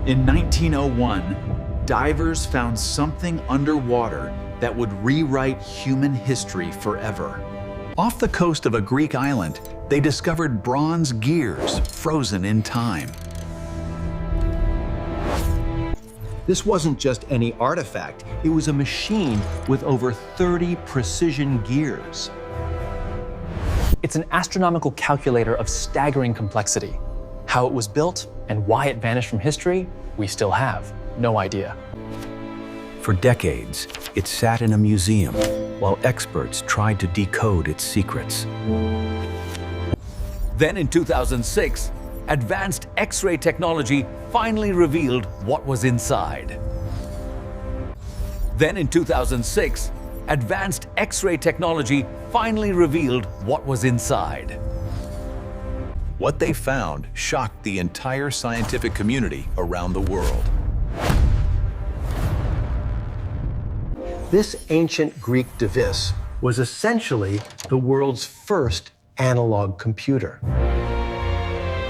In 1901, divers found something underwater that would rewrite human history forever. Off the coast of a Greek island, they discovered bronze gears frozen in time. This wasn't just any artifact, it was a machine with over 30 precision gears. It's an astronomical calculator of staggering complexity. How it was built and why it vanished from history, we still have no idea. For decades, it sat in a museum while experts tried to decode its secrets. Then in 2006, advanced X-ray technology finally revealed what was inside. Then in 2006, advanced X-ray technology finally revealed what was inside. What they found shocked the entire scientific community around the world. This ancient Greek device was essentially the world's first analog computer.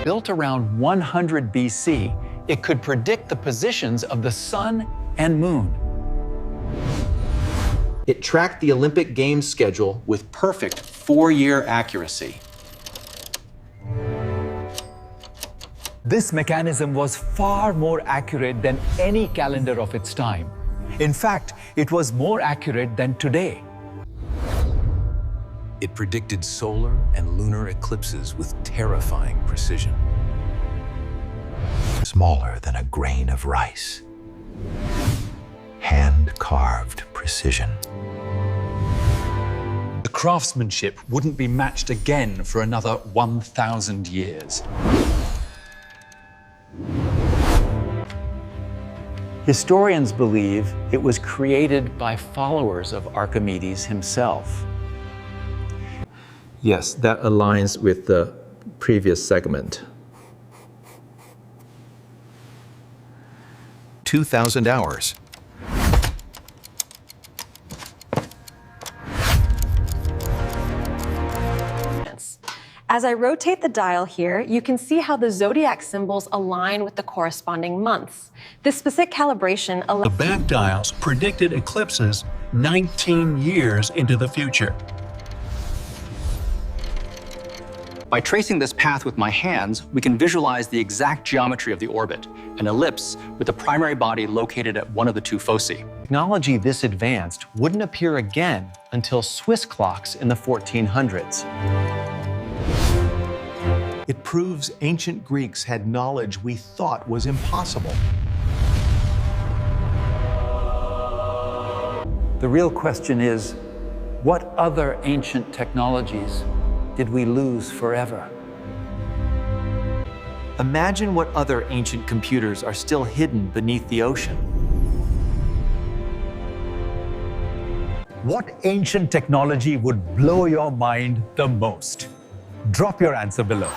Built around 100 BC, it could predict the positions of the sun and moon. It tracked the Olympic Games schedule with perfect 4-year accuracy. This mechanism was far more accurate than any calendar of its time. In fact, it was more accurate than today. It predicted solar and lunar eclipses with terrifying precision. Smaller than a grain of rice. Hand-carved precision. The craftsmanship wouldn't be matched again for another 1,000 years. Historians believe it was created by followers of Archimedes himself. Yes, that aligns with the previous segment. 2,000 hours. As I rotate the dial here, you can see how the zodiac symbols align with the corresponding months. This specific calibration allows... The back dials predicted eclipses 19 years into the future. By tracing this path with my hands, we can visualize the exact geometry of the orbit, an ellipse with the primary body located at one of the two foci. Technology this advanced wouldn't appear again until Swiss clocks in the 1400s. It proves ancient Greeks had knowledge we thought was impossible. The real question is, what other ancient technologies did we lose forever? Imagine what other ancient computers are still hidden beneath the ocean. What ancient technology would blow your mind the most? Drop your answer below.